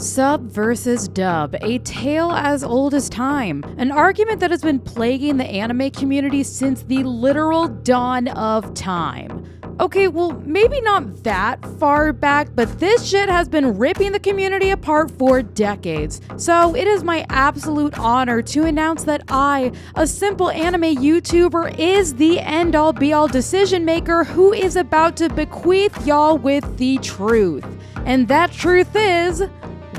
Sub versus dub, a tale as old as time. An argument that has been plaguing the anime community since the literal dawn of time. Okay, well, maybe not that far back, but this shit has been ripping the community apart for decades. So it is my absolute honor to announce that I, a simple anime YouTuber, is the end-all be-all decision maker who is about to bequeath y'all with the truth. And that truth is,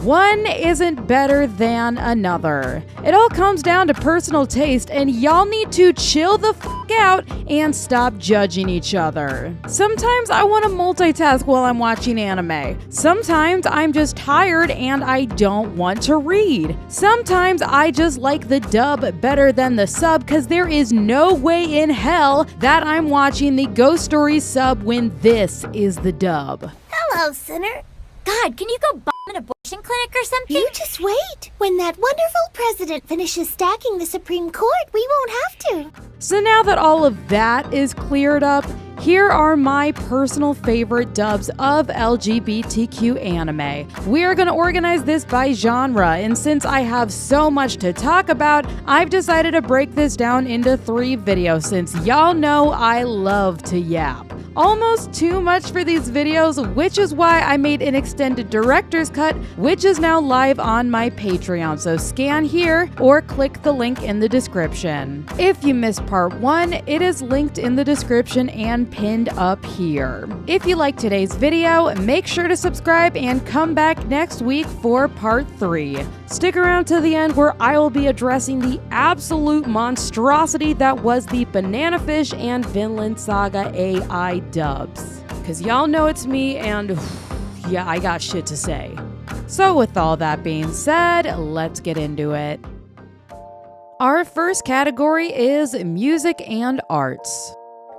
one isn't better than another. It all comes down to personal taste, and y'all need to chill the fuck out and stop judging each other. Sometimes I want to multitask while I'm watching anime. Sometimes I'm just tired and I don't want to read. Sometimes I just like the dub better than the sub because there is no way in hell that I'm watching the Ghost Story sub when this is the dub. Hello, sinner. God, can you go bomb an abortion clinic or something? You just wait. When that wonderful president finishes stacking the Supreme Court, we won't have to. So now that all of that is cleared up, here are my personal favorite dubs of LGBTQ anime. We are going to organize this by genre, and since I have so much to talk about, I've decided to break this down into 3 videos since y'all know I love to yap. Almost too much for these videos, which is why I made an extended director's cut, which is now live on my Patreon, so scan here or click the link in the description. If you missed part 1, it is linked in the description and pinned up here. If you liked today's video, make sure to subscribe and come back next week for part 3. Stick around to the end where I will be addressing the absolute monstrosity that was the Banana Fish and Vinland Saga AI dubs. Cause y'all know it's me and yeah, I got shit to say. So with all that being said, let's get into it. Our first category is music and arts.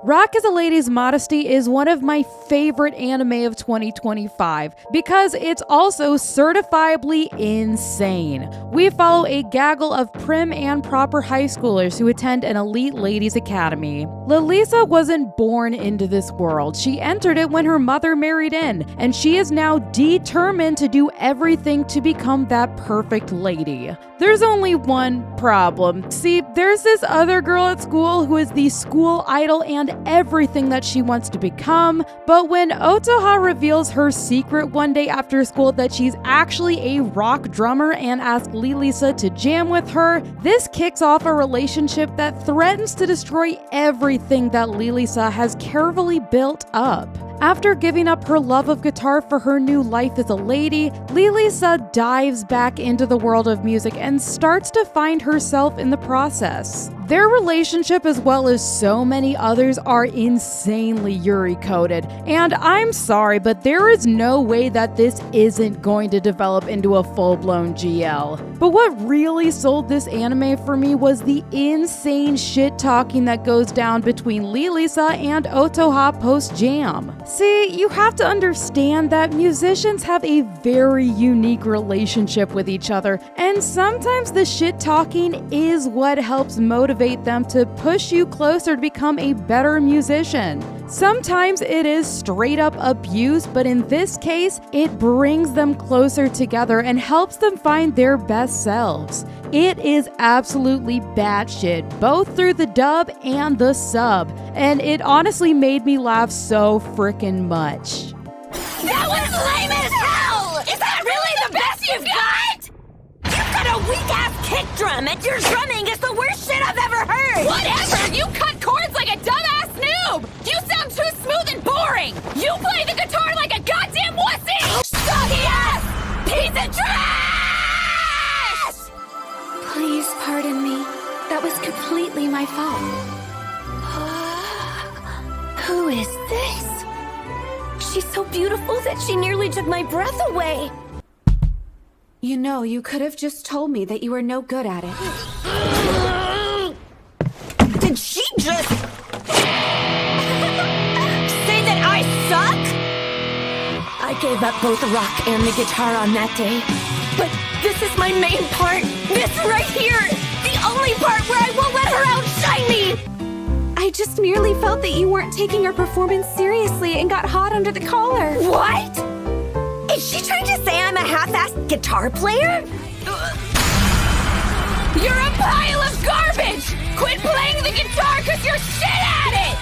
Rock as a Lady's Modesty is one of my favorite anime of 2025 because it's also certifiably insane. We follow a gaggle of prim and proper high schoolers who attend an elite ladies' academy. Lalisa wasn't born into this world. She entered it when her mother married in, and she is now determined to do everything to become that perfect lady. There's only one problem. See, there's this other girl at school who is the school idol and everything that she wants to become, but when Otoha reveals her secret one day after school that she's actually a rock drummer and asks Lilisa to jam with her, this kicks off a relationship that threatens to destroy everything that Lilisa has carefully built up. After giving up her love of guitar for her new life as a lady, Lilisa dives back into the world of music and starts to find herself in the process. Their relationship, as well as so many others, are insanely Yuri-coded, and I'm sorry, but there is no way that this isn't going to develop into a full-blown GL. But what really sold this anime for me was the insane shit-talking that goes down between Lilisa and Otoha post-jam. See, you have to understand that musicians have a very unique relationship with each other, and sometimes the shit-talking is what helps motivate them to push you closer to become a better musician. Sometimes it is straight up abuse, but in this case, it brings them closer together and helps them find their best selves. It is absolutely batshit, both through the dub and the sub, and it honestly made me laugh so frickin' much. That was lame as hell! Is that really the best you've got? You've got a weak-ass kick drum, and your drumming is the worst shit I've ever heard! Whatever! You cut chords like a dumbass noob! You sound too smooth and boring! You play the guitar like a goddamn wussy! Soggy-ass piece of trash! Please pardon me. That was completely my fault. Who is this? She's so beautiful that she nearly took my breath away. You know, you could have just told me that you were no good at it. Did she just say that I suck? I gave up both the rock and the guitar on that day. But this is my main part. This right here. The only part where I won't let her outshine me. I just merely felt that you weren't taking her performance seriously and got hot under the collar. What? Is she trying to say I'm a half-assed guitar player? You're a pile of garbage! Quit playing the guitar because you're shit at it!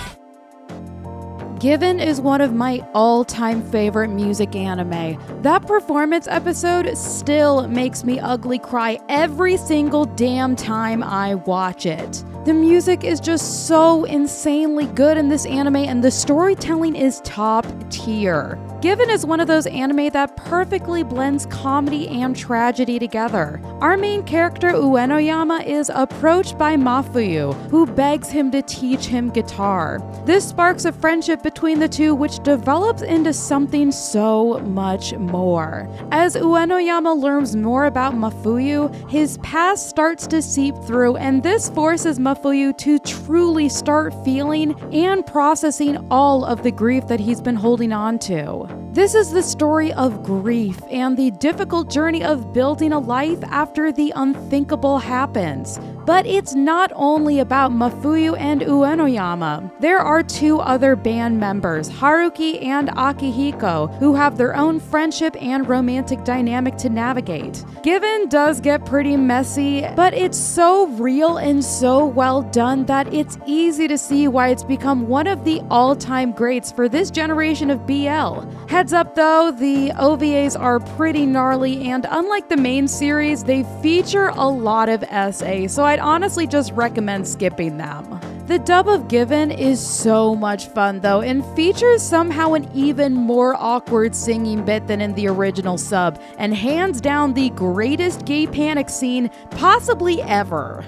Given is one of my all-time favorite music anime. That performance episode still makes me ugly cry every single damn time I watch it. The music is just so insanely good in this anime, and the storytelling is top tier. Given is one of those anime that perfectly blends comedy and tragedy together. Our main character Uenoyama is approached by Mafuyu, who begs him to teach him guitar. This sparks a friendship between the two, which develops into something so much more. As Uenoyama learns more about Mafuyu, his past starts to seep through, and this forces Mafuyu to truly start feeling and processing all of the grief that he's been holding on to. This is the story of grief and the difficult journey of building a life after the unthinkable happens. But it's not only about Mafuyu and Uenoyama. There are two other band members, Haruki and Akihiko, who have their own friendship and romantic dynamic to navigate. Given does get pretty messy, but it's so real and so well done that it's easy to see why it's become one of the all-time greats for this generation of BL. Heads up though, the OVAs are pretty gnarly, and unlike the main series, they feature a lot of SA, so I'd honestly just recommend skipping them. The dub of Given is so much fun though, and features somehow an even more awkward singing bit than in the original sub, and hands down the greatest gay panic scene possibly ever.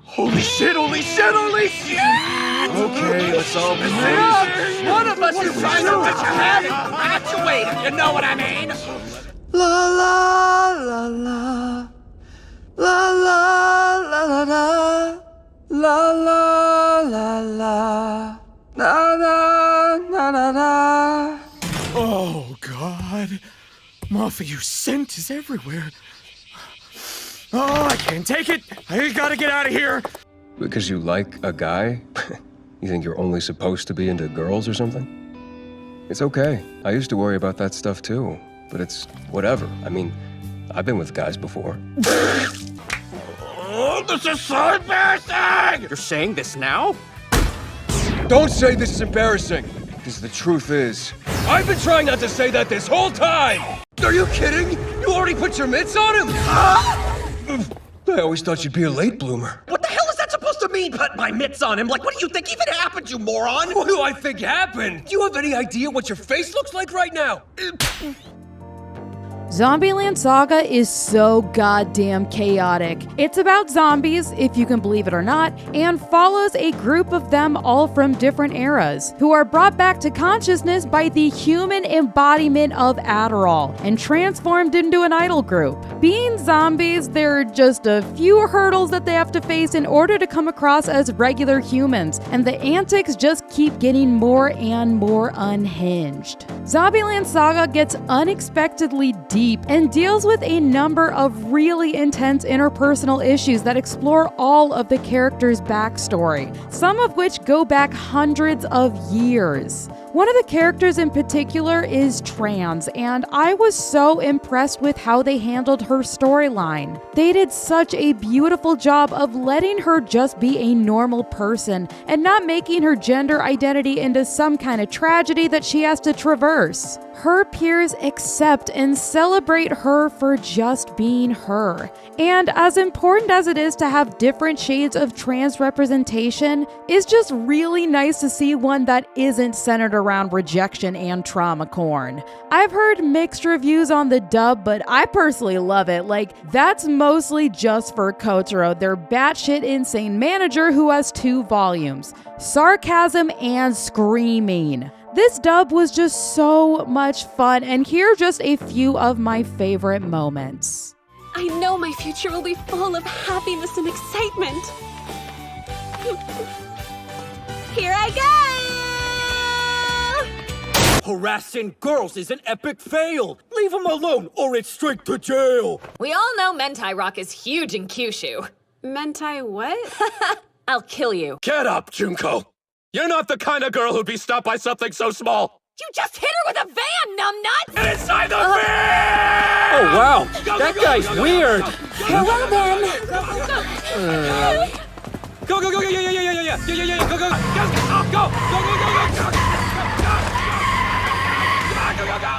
Holy shit, holy shit, holy shit! Okay, let's all be safe. One of us is trying to let your head actuate, you know what I mean? La la la la. La la la la la. La la la la. Na na na na na. Oh God. Mafuyu scent is everywhere. Oh, I can't take it! I gotta get out of here! Because you like a guy? You think you're only supposed to be into girls or something? It's okay. I used to worry about that stuff too. But it's whatever. I mean, I've been with guys before. Oh, this is so embarrassing! You're saying this now? Don't say this is embarrassing! Because the truth is, I've been trying not to say that this whole time! Are you kidding? You already put your mitts on him? I always thought you'd be a late bloomer. What the hell is that supposed to mean, put my mitts on him? Like, what do you think even happened, you moron? What do I think happened? Do you have any idea what your face looks like right now? Zombieland Saga is so goddamn chaotic. It's about zombies, if you can believe it or not, and follows a group of them all from different eras, who are brought back to consciousness by the human embodiment of Adderall and transformed into an idol group. Being zombies, there are just a few hurdles that they have to face in order to come across as regular humans, and the antics just keep getting more and more unhinged. Zombieland Saga gets unexpectedly deep and deals with a number of really intense interpersonal issues that explore all of the characters' backstory, some of which go back hundreds of years. One of the characters in particular is trans, and I was so impressed with how they handled her storyline. They did such a beautiful job of letting her just be a normal person and not making her gender identity into some kind of tragedy that she has to traverse. Her peers accept and celebrate her for just being her. And as important as it is to have different shades of trans representation, it's just really nice to see one that isn't centered around rejection and trauma corn. I've heard mixed reviews on the dub, but I personally love it. Like, that's mostly just for Kotaro, their batshit insane manager who has 2 volumes. Sarcasm and screaming. This dub was just so much fun, and here are just a few of my favorite moments. I know my future will be full of happiness and excitement. Here I go! Harassing girls is an epic fail! Leave him alone, or it's straight to jail! We all know Mentai Rock is huge in Kyushu. Mentai what? I'll kill you. Get up, Junko! You're not the kind of girl who'd be stopped by something so small! You just hit her with a van, numbnuts! Get inside the van! Oh, wow. That guy's weird. Well then. Go, go, go, yeah, yeah, yeah, yeah, yeah, yeah, yeah, yeah, go, go, go, go, go, go, go, go, go, go.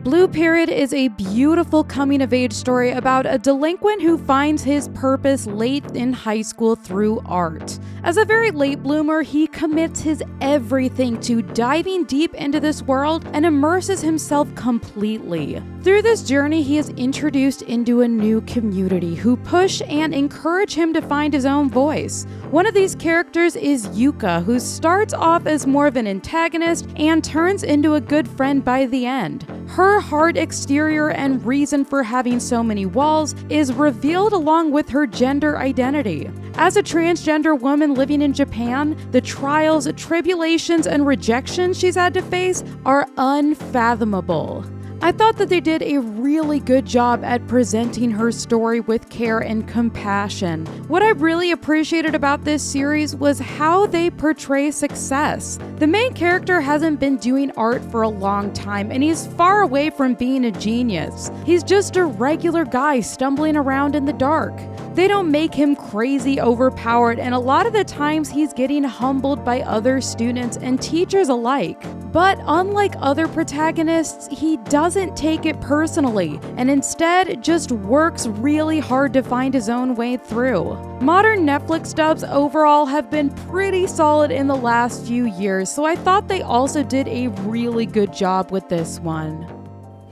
Blue Period is a beautiful coming-of-age story about a delinquent who finds his purpose late in high school through art. As a very late bloomer, he commits his everything to diving deep into this world and immerses himself completely. Through this journey, he is introduced into a new community who push and encourage him to find his own voice. One of these characters is Yuka, who starts off as more of an antagonist and turns into a good friend by the end. Her hard exterior and reason for having so many walls is revealed along with her gender identity. As a transgender woman living in Japan, the trials, tribulations, and rejections she's had to face are unfathomable. I thought that they did a really good job at presenting her story with care and compassion. What I really appreciated about this series was how they portray success. The main character hasn't been doing art for a long time, and he's far away from being a genius. He's just a regular guy stumbling around in the dark. They don't make him crazy overpowered, and a lot of the times he's getting humbled by other students and teachers alike. But unlike other protagonists, he doesn't take it personally, and instead just works really hard to find his own way through. Modern Netflix dubs overall have been pretty solid in the last few years, so I thought they also did a really good job with this one.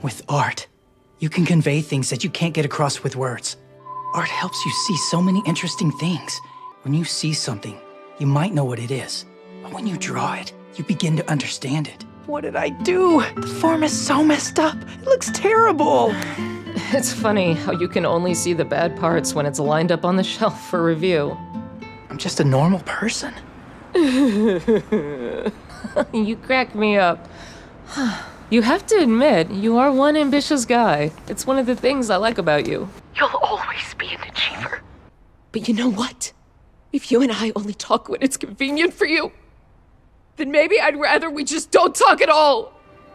With art, you can convey things that you can't get across with words. Art helps you see so many interesting things. When you see something, you might know what it is, but when you draw it, you begin to understand it. What did I do? The form is so messed up. It looks terrible. It's funny how you can only see the bad parts when it's lined up on the shelf for review. I'm just a normal person. You crack me up. You have to admit, you are one ambitious guy. It's one of the things I like about you. You'll always be an achiever. But you know what? If you and I only talk when it's convenient for you, then maybe I'd rather we just don't talk at all.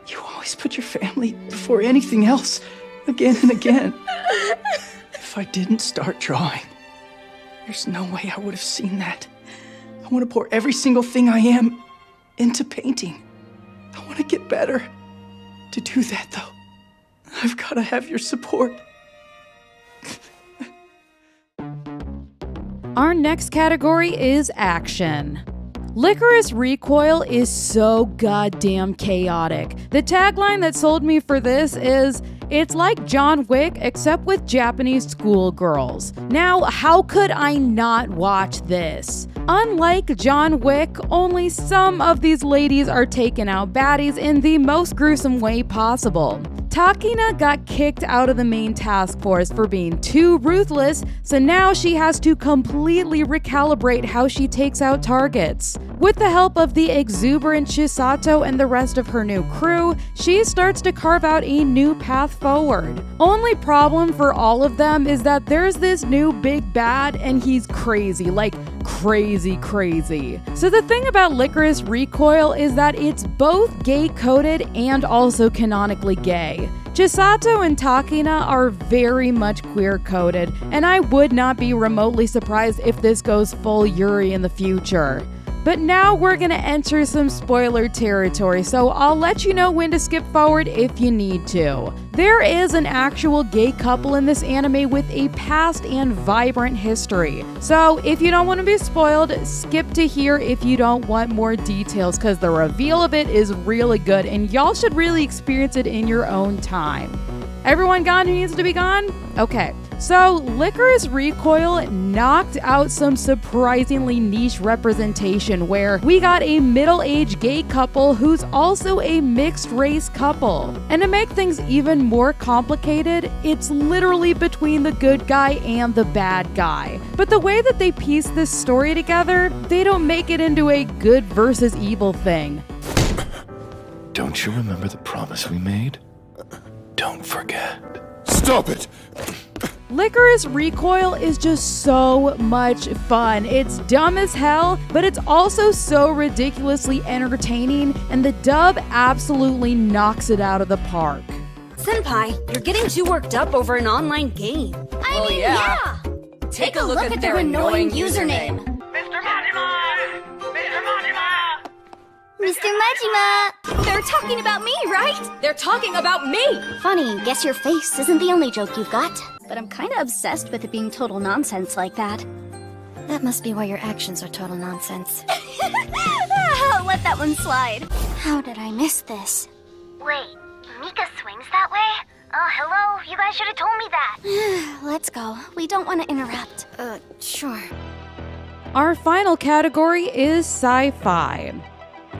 You always put your family before anything else, again and again. If I didn't start drawing, there's no way I would have seen that. I want to pour every single thing I am into painting. I want to get better. To do that, though, I've got to have your support. Our next category is action. Licorice Recoil is so goddamn chaotic. The tagline that sold me for this is, "It's like John Wick except with Japanese schoolgirls." Now, how could I not watch this? Unlike John Wick, only some of these ladies are taking out baddies in the most gruesome way possible. Takina got kicked out of the main task force for being too ruthless, so now she has to completely recalibrate how she takes out targets. With the help of the exuberant Chisato and the rest of her new crew, she starts to carve out a new path forward. Only problem for all of them is that there's this new big bad and he's crazy, like crazy. So the thing about Licorice Recoil is that it's both gay-coded and also canonically gay. Chisato and Takina are very much queer-coded, and I would not be remotely surprised if this goes full Yuri in the future. But now we're gonna enter some spoiler territory, so I'll let you know when to skip forward if you need to. There is an actual gay couple in this anime with a past and vibrant history. So if you don't want to be spoiled, skip to here if you don't want more details, because the reveal of it is really good and y'all should really experience it in your own time. Everyone gone who needs to be gone? Okay. So, Licorice Recoil knocked out some surprisingly niche representation where we got a middle-aged gay couple who's also a mixed-race couple. And to make things even more complicated, it's literally between the good guy and the bad guy. But the way that they piece this story together, they don't make it into a good versus evil thing. Don't you remember the promise we made? Don't forget. Stop it! Licorice Recoil is just so much fun. It's dumb as hell, but it's also so ridiculously entertaining, and the dub absolutely knocks it out of the park. Senpai, you're getting too worked up over an online game. I mean, yeah. Take a look at their annoying username. Mr. Majima! Mr. Majima! Mr. Majima! They're talking about me, right? They're talking about me! Funny, guess your face isn't the only joke you've got. But I'm kinda obsessed with it being total nonsense like that. That must be why your actions are total nonsense. I'll let that one slide. How did I miss this? Wait, Mika swings that way? Oh, hello, you guys should have told me that. Let's go. We don't want to interrupt. Sure. Our final category is sci-fi.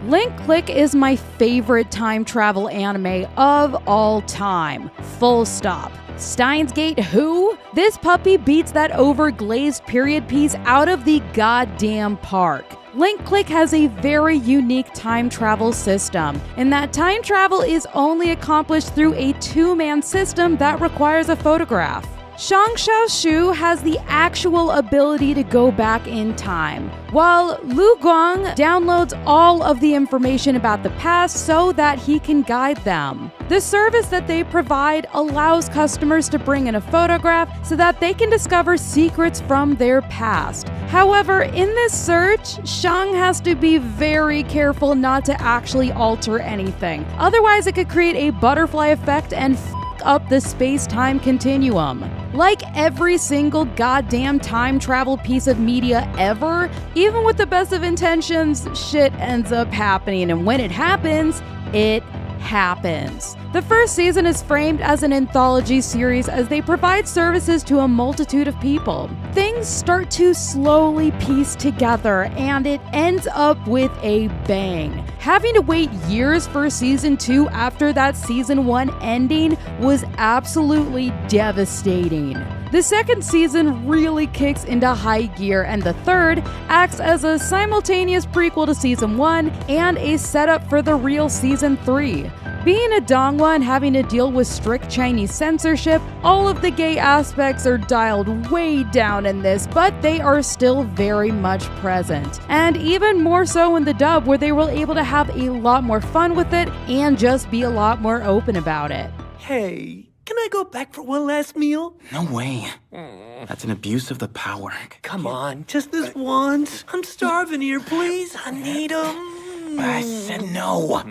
Link Click is my favorite time travel anime of all time. Full stop. Steins Gate who? This puppy beats that overglazed period piece out of the goddamn park. Link Click has a very unique time travel system, and that time travel is only accomplished through a two-man system that requires a photograph. Shang Xiaoshu has the actual ability to go back in time, while Lu Guang downloads all of the information about the past so that he can guide them. The service that they provide allows customers to bring in a photograph so that they can discover secrets from their past. However, in this search, Shang has to be very careful not to actually alter anything. Otherwise, it could create a butterfly effect and up the space-time continuum. Like every single goddamn time travel piece of media ever, even with the best of intentions, shit ends up happening, and when it happens, it happens. The first season is framed as an anthology series as they provide services to a multitude of people. Things start to slowly piece together, and it ends up with a bang. Having to wait years for season 2 after that season 1 ending was absolutely devastating. The second season really kicks into high gear, and the third acts as a simultaneous prequel to season 1 and a setup for the real season 3. Being a Donghua and having to deal with strict Chinese censorship, all of the gay aspects are dialed way down in this, but they are still very much present. And even more so in the dub, where they were able to have a lot more fun with it and just be a lot more open about it. Hey, can I go back for one last meal? No way. That's an abuse of the power. Come on, just this once. I'm starving here, please. I need 'em. I said no.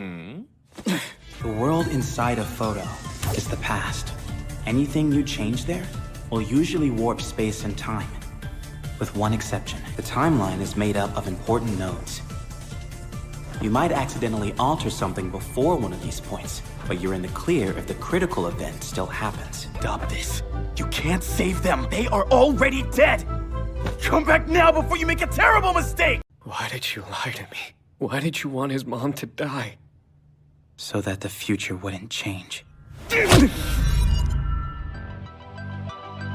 The world inside a photo is the past. Anything you change there will usually warp space and time. With one exception, the timeline is made up of important nodes. You might accidentally alter something before one of these points, but you're in the clear if the critical event still happens. Stop this. You can't save them. They are already dead. Come back now before you make a terrible mistake. Why did you lie to me? Why did you want his mom to die? So that the future wouldn't change.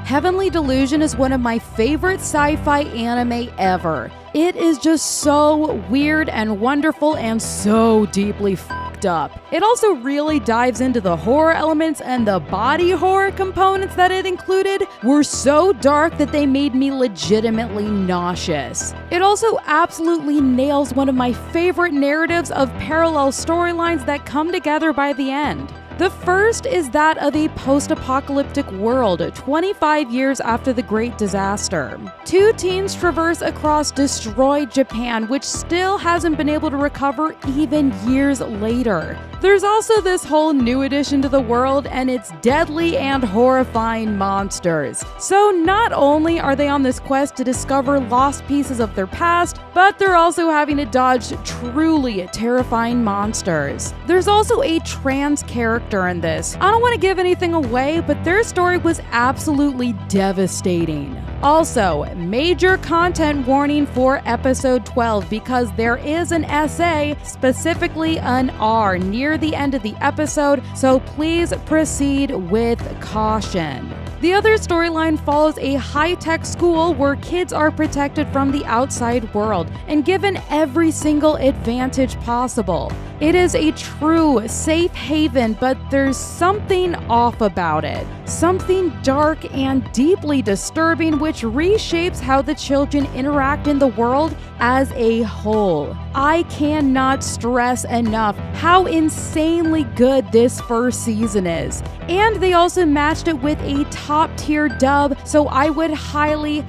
Heavenly Delusion is one of my favorite sci-fi anime ever. It is just so weird and wonderful and so deeply fucked up. It also really dives into the horror elements, and the body horror components that it included were so dark that they made me legitimately nauseous. It also absolutely nails one of my favorite narratives of parallel storylines that come together by the end. The first is that of a post-apocalyptic world 25 years after the Great Disaster. Two teens traverse across destroyed Japan, which still hasn't been able to recover even years later. There's also this whole new addition to the world, and it's deadly and horrifying monsters. So not only are they on this quest to discover lost pieces of their past, but they're also having to dodge truly terrifying monsters. There's also a trans character in this. I don't want to give anything away, but their story was absolutely devastating. Also, major content warning for episode 12 because there is an SA, specifically an R, near the end of the episode, so please proceed with caution. The other storyline follows a high-tech school where kids are protected from the outside world and given every single advantage possible. It is a true safe haven, but there's something off about it. Something dark and deeply disturbing which reshapes how the children interact in the world as a whole. I cannot stress enough how insanely good this first season is. And they also matched it with a top tier dub, so I would highly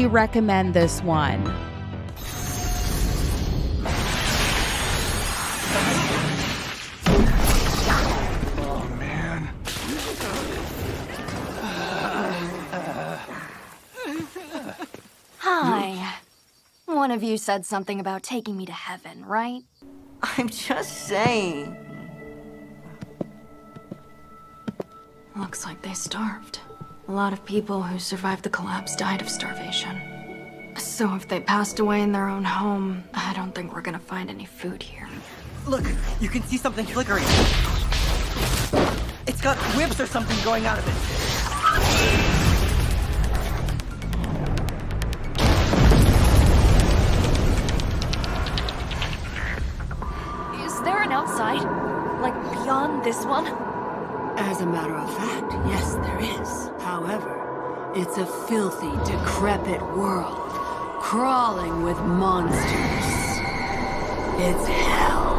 recommend this one. Hi. One of you said something about taking me to heaven, right? I'm just saying. Looks like they starved. A lot of people who survived the collapse died of starvation. So if they passed away in their own home, I don't think we're gonna find any food here. Look, you can see something flickering. It's got whips or something going out of it. Is there an outside? Like beyond this one? As a matter of fact, yes, there is. However, it's a filthy, decrepit world, crawling with monsters. It's hell.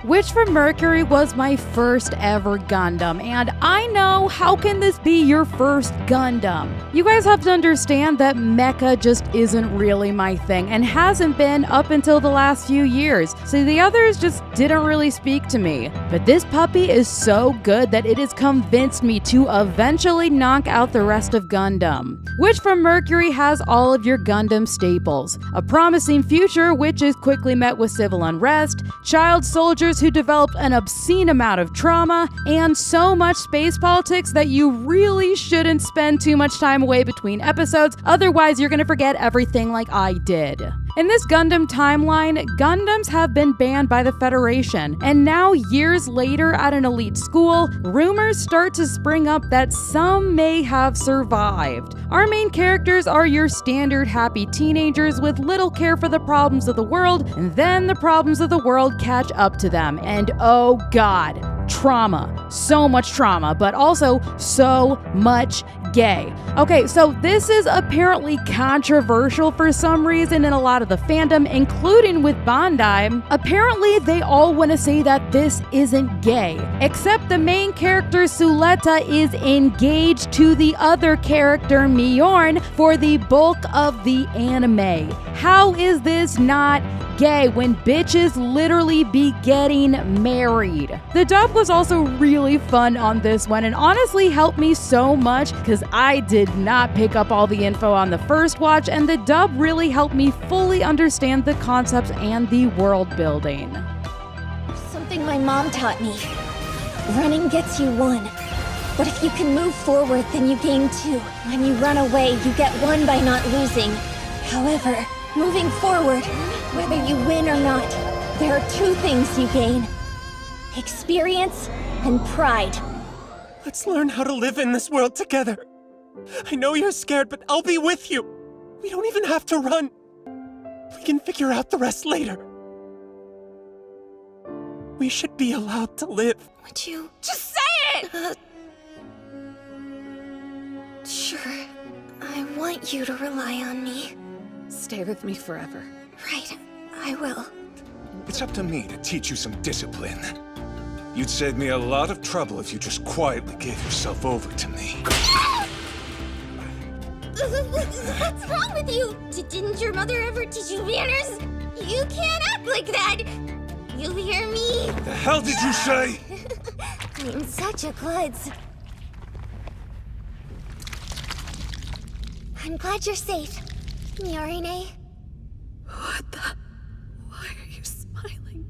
Witch from Mercury was my first ever Gundam, and I know, how can this be your first Gundam? You guys have to understand that mecha just isn't really my thing, and hasn't been up until the last few years, so the others just didn't really speak to me. But this puppy is so good that it has convinced me to eventually knock out the rest of Gundam. Witch from Mercury has all of your Gundam staples. A promising future which is quickly met with civil unrest, child soldiers who developed an obscene amount of trauma, and so much space politics that you really shouldn't spend too much time away between episodes, otherwise you're gonna forget everything like I did. In this Gundam timeline, Gundams have been banned by the Federation, and now years later at an elite school, rumors start to spring up that some may have survived. Our main characters are your standard happy teenagers with little care for the problems of the world, and then the problems of the world catch up to them, and oh god, trauma. So much trauma, but also so much gay. Okay, so this is apparently controversial for some reason in a lot of the fandom, including with Bandai. Apparently, they all want to say that this isn't gay, except the main character Suletta is engaged to the other character Mjorn for the bulk of the anime. How is this not gay when bitches literally be getting married? The dub was also really fun on this one and honestly helped me so much because I did not pick up all the info on the first watch, and the dub really helped me fully understand the concepts and the world building. Something my mom taught me. Running gets you one. But if you can move forward, then you gain two. When you run away, you get one by not losing. However, moving forward, whether you win or not, there are two things you gain. Experience and pride. Let's learn how to live in this world together. I know you're scared, but I'll be with you. We don't even have to run. We can figure out the rest later. We should be allowed to live. Would you... Just say it! Sure. I want you to rely on me. Stay with me forever. Right. I will. It's up to me to teach you some discipline. You'd save me a lot of trouble if you just quietly gave yourself over to me. What's wrong with you? Didn't your mother ever teach you manners? You can't act like that! You hear me? The hell did you say? I'm such a klutz. I'm glad you're safe, Miorine. What the? Why are you smiling?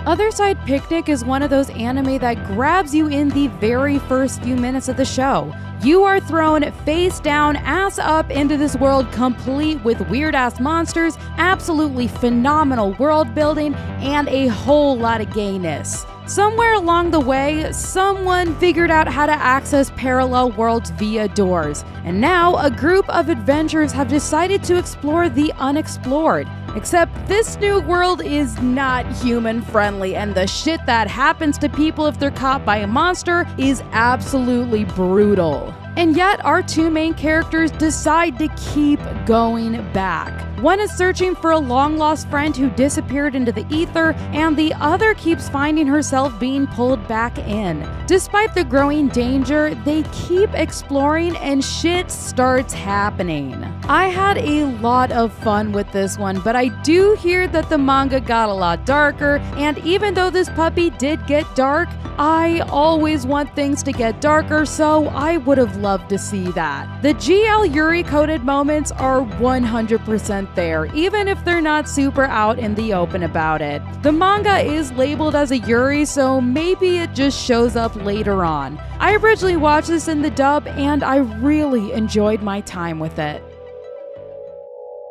Other Side Picnic is one of those anime that grabs you in the very first few minutes of the show. You are thrown face down, ass up into this world complete with weird-ass monsters, absolutely phenomenal world building, and a whole lot of gayness. Somewhere along the way, someone figured out how to access parallel worlds via doors, and now a group of adventurers have decided to explore the unexplored. Except this new world is not human-friendly, and the shit that happens to people if they're caught by a monster is absolutely brutal. And yet, our two main characters decide to keep going back. One is searching for a long-lost friend who disappeared into the ether, and the other keeps finding herself being pulled back in. Despite the growing danger, they keep exploring and shit starts happening. I had a lot of fun with this one, but I do hear that the manga got a lot darker, and even though this puppy did get dark, I always want things to get darker, so I would have loved to see that. The GL Yuri coded moments are 100% there, even if they're not super out in the open about it. The manga is labeled as a Yuri, so maybe it just shows up later on. I originally watched this in the dub, and I really enjoyed my time with it.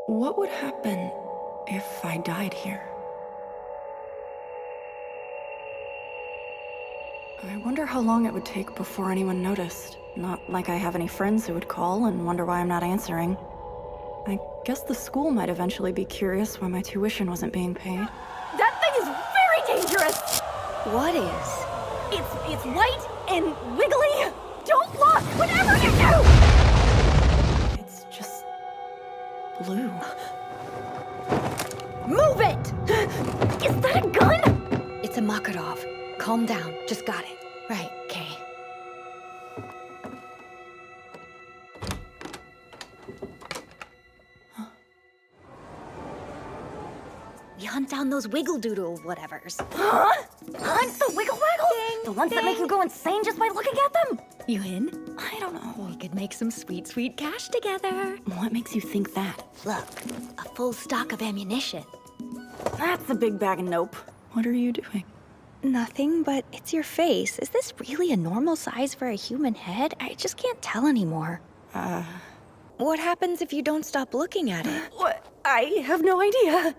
What would happen if I died here? I wonder how long it would take before anyone noticed. Not like I have any friends who would call and wonder why I'm not answering. I guess the school might eventually be curious why my tuition wasn't being paid. That thing is very dangerous! What is? It's white and wiggly. Don't look, whatever you do! It's just blue. Move it! Is that a gun? It's a Makarov. Calm down. Just got it. Right, okay. We hunt down those wiggle doodle whatevers. Huh? Hunt the wiggle waggles? The ones that make you go insane just by looking at them? You in? I don't know. We could make some sweet, sweet cash together. What makes you think that? Look, a full stock of ammunition. That's a big bag of nope. What are you doing? Nothing, but it's your face. Is this really a normal size for a human head? I just can't tell anymore. What happens if you don't stop looking at it? What? I have no idea.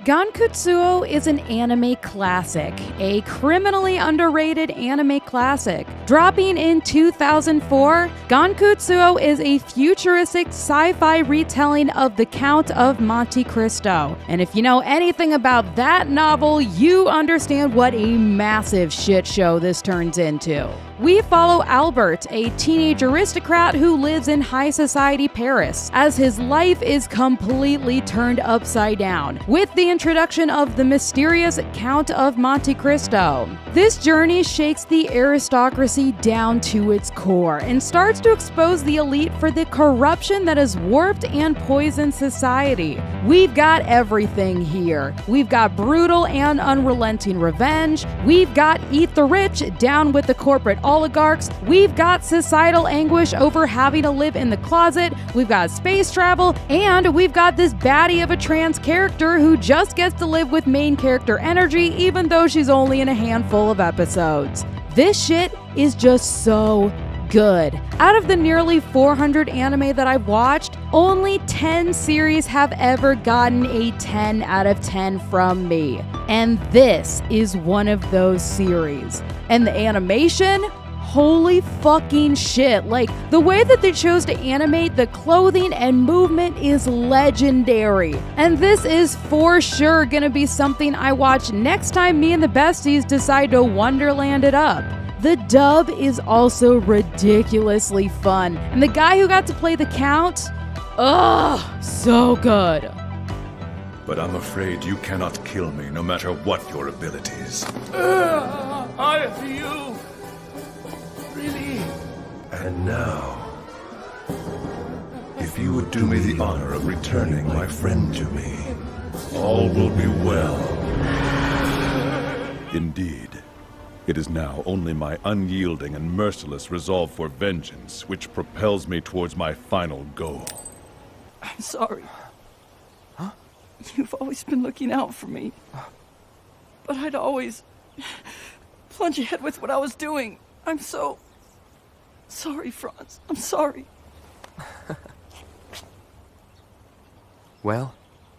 Gankutsuou is an anime classic, a criminally underrated anime classic. Dropping in 2004, Gankutsuou is a futuristic sci-fi retelling of The Count of Monte Cristo. And if you know anything about that novel, you understand what a massive shit show this turns into. We follow Albert, a teenage aristocrat who lives in high society Paris, as his life is completely turned upside down, with the introduction of the mysterious Count of Monte Cristo. This journey shakes the aristocracy down to its core and starts to expose the elite for the corruption that has warped and poisoned society. We've got everything here. We've got brutal and unrelenting revenge. We've got eat the rich down with the corporate oligarchs. We've got societal anguish over having to live in the closet. We've got space travel, and we've got this baddie of a trans character who just gets to live with main character energy even though she's only in a handful of episodes. This shit is just so good. Out of the nearly 400 anime that I've watched, only 10 series have ever gotten a 10 out of 10 from me. And this is one of those series. And the animation? Holy fucking shit. Like, the way that they chose to animate the clothing and movement is legendary. And this is for sure gonna be something I watch next time me and the besties decide to Wonderland it up. The dub is also ridiculously fun, and the guy who got to play the Count, so good. But I'm afraid you cannot kill me, no matter what your abilities. I have you. Really? And now, if you would do me the honor of returning my friend to me, all will be well. Indeed. It is now only my unyielding and merciless resolve for vengeance which propels me towards my final goal. I'm sorry. Huh? You've always been looking out for me. But I'd always plunge ahead with what I was doing. I'm so sorry, Franz. I'm sorry. Well,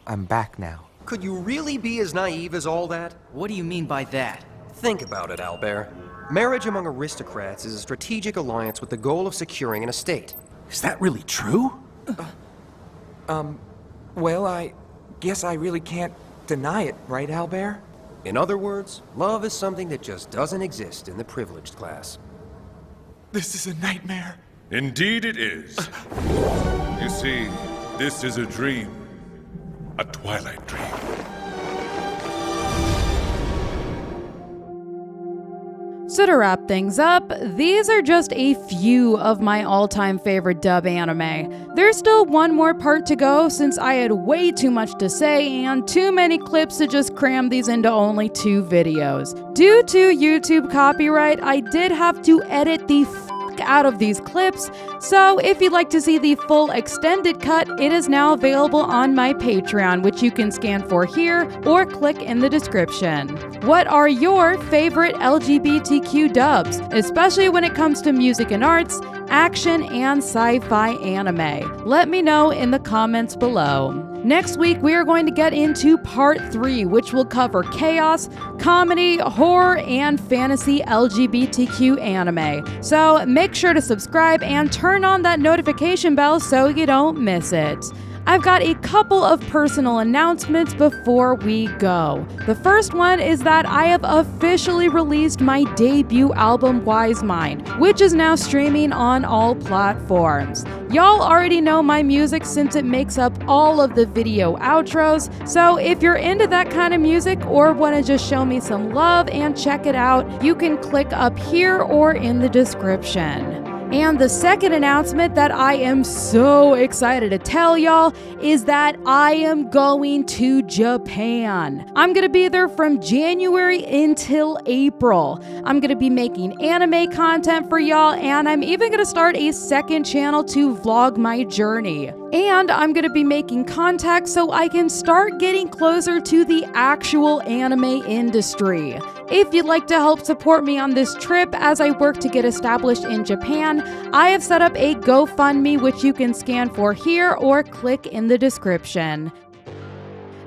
I'm back now. Could you really be as naive as all that? What do you mean by that? Think about it, Albert. Marriage among aristocrats is a strategic alliance with the goal of securing an estate. Is that really true? Well, I guess I really can't deny it, right, Albert? In other words, love is something that just doesn't exist in the privileged class. This is a nightmare. Indeed it is. You see, this is a dream. A twilight dream. So to wrap things up, these are just a few of my all-time favorite dub anime. There's still one more part to go since I had way too much to say and too many clips to just cram these into only 2 videos. Due to YouTube copyright, I did have to edit the out of these clips, so if you'd like to see the full extended cut, it is now available on my Patreon, which you can scan for here or click in the description. What are your favorite LGBTQ dubs, especially when it comes to music and arts, action, and sci-fi anime? Let me know in the comments below. Next week, we are going to get into part 3, which will cover chaos, comedy, horror, and fantasy LGBTQ anime. So make sure to subscribe and turn on that notification bell so you don't miss it. I've got a couple of personal announcements before we go. The first one is that I have officially released my debut album WISEMIND, which is now streaming on all platforms. Y'all already know my music since it makes up all of the video outros, so if you're into that kind of music or want to just show me some love and check it out, you can click up here or in the description. And the second announcement that I am so excited to tell y'all is that I am going to Japan. I'm gonna be there from January until April. I'm gonna be making anime content for y'all, and I'm even gonna start a second channel to vlog my journey. And I'm gonna be making contacts so I can start getting closer to the actual anime industry. If you'd like to help support me on this trip as I work to get established in Japan, I have set up a GoFundMe which you can scan for here or click in the description.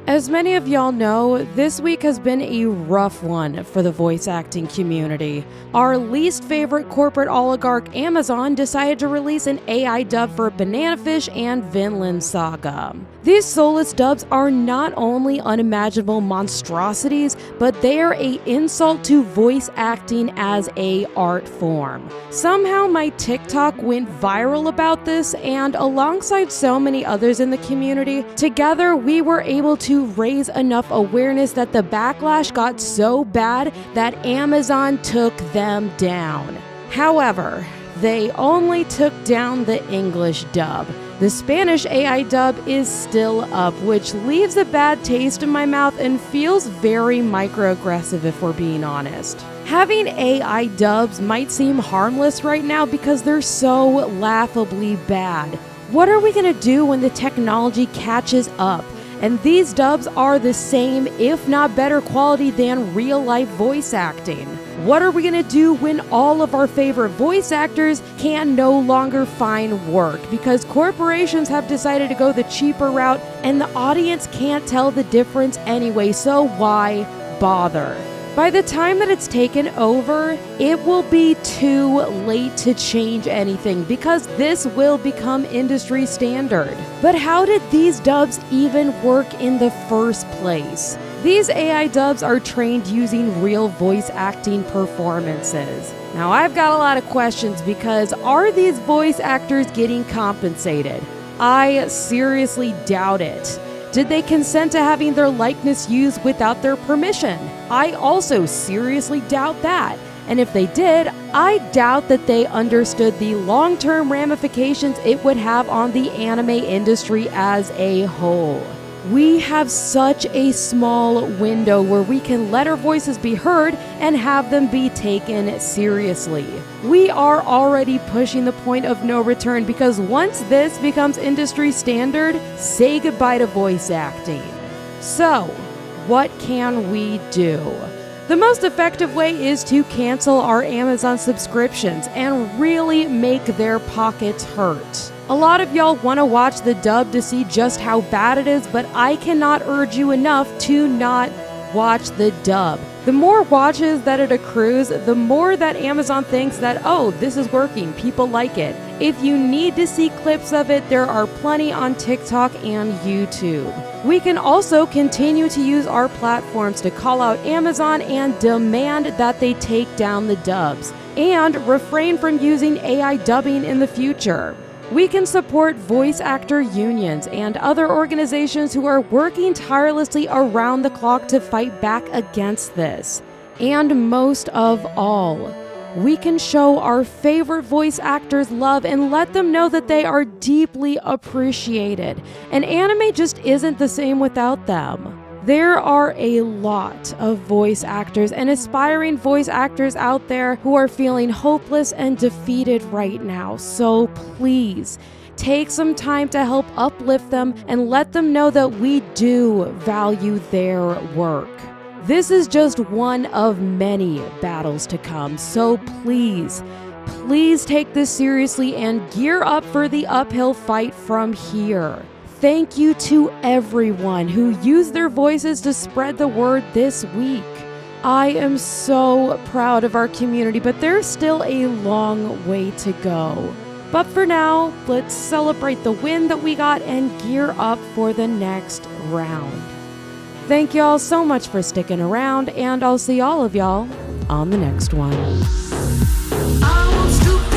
As many of y'all know, this week has been a rough one for the voice acting community. Our least favorite corporate oligarch, Amazon, decided to release an AI dub for Banana Fish and Vinland Saga. These soulless dubs are not only unimaginable monstrosities, but they are an insult to voice acting as an art form. Somehow my TikTok went viral about this, and alongside so many others in the community, together we were able to raise enough awareness that the backlash got so bad that Amazon took them down. However, they only took down the English dub. The Spanish AI dub is still up, which leaves a bad taste in my mouth and feels very microaggressive if we're being honest. Having AI dubs might seem harmless right now because they're so laughably bad. What are we gonna do when the technology catches up? And these dubs are the same, if not better quality than real-life voice acting. What are we gonna do when all of our favorite voice actors can no longer find work because corporations have decided to go the cheaper route and the audience can't tell the difference anyway, so why bother? By the time that it's taken over, it will be too late to change anything because this will become industry standard. But how did these dubs even work in the first place? These AI dubs are trained using real voice acting performances. Now I've got a lot of questions because are these voice actors getting compensated? I seriously doubt it. Did they consent to having their likeness used without their permission? I also seriously doubt that. And if they did, I doubt that they understood the long-term ramifications it would have on the anime industry as a whole. We have such a small window where we can let our voices be heard and have them be taken seriously. We are already pushing the point of no return because once this becomes industry standard, say goodbye to voice acting. So, what can we do? The most effective way is to cancel our Amazon subscriptions and really make their pockets hurt. A lot of y'all want to watch the dub to see just how bad it is, but I cannot urge you enough to not watch the dub. The more watches that it accrues, the more that Amazon thinks that, oh, this is working, people like it. If you need to see clips of it, there are plenty on TikTok and YouTube. We can also continue to use our platforms to call out Amazon and demand that they take down the dubs, and refrain from using AI dubbing in the future. We can support voice actor unions and other organizations who are working tirelessly around the clock to fight back against this. And most of all, we can show our favorite voice actors love and let them know that they are deeply appreciated. And anime just isn't the same without them. There are a lot of voice actors and aspiring voice actors out there who are feeling hopeless and defeated right now. So please, take some time to help uplift them and let them know that we do value their work. This is just one of many battles to come, so please take this seriously and gear up for the uphill fight from here. Thank you to everyone who used their voices to spread the word this week. I am so proud of our community, but there's still a long way to go. But for now, let's celebrate the win that we got and gear up for the next round. Thank y'all so much for sticking around, and I'll see all of y'all on the next one. I won't stoop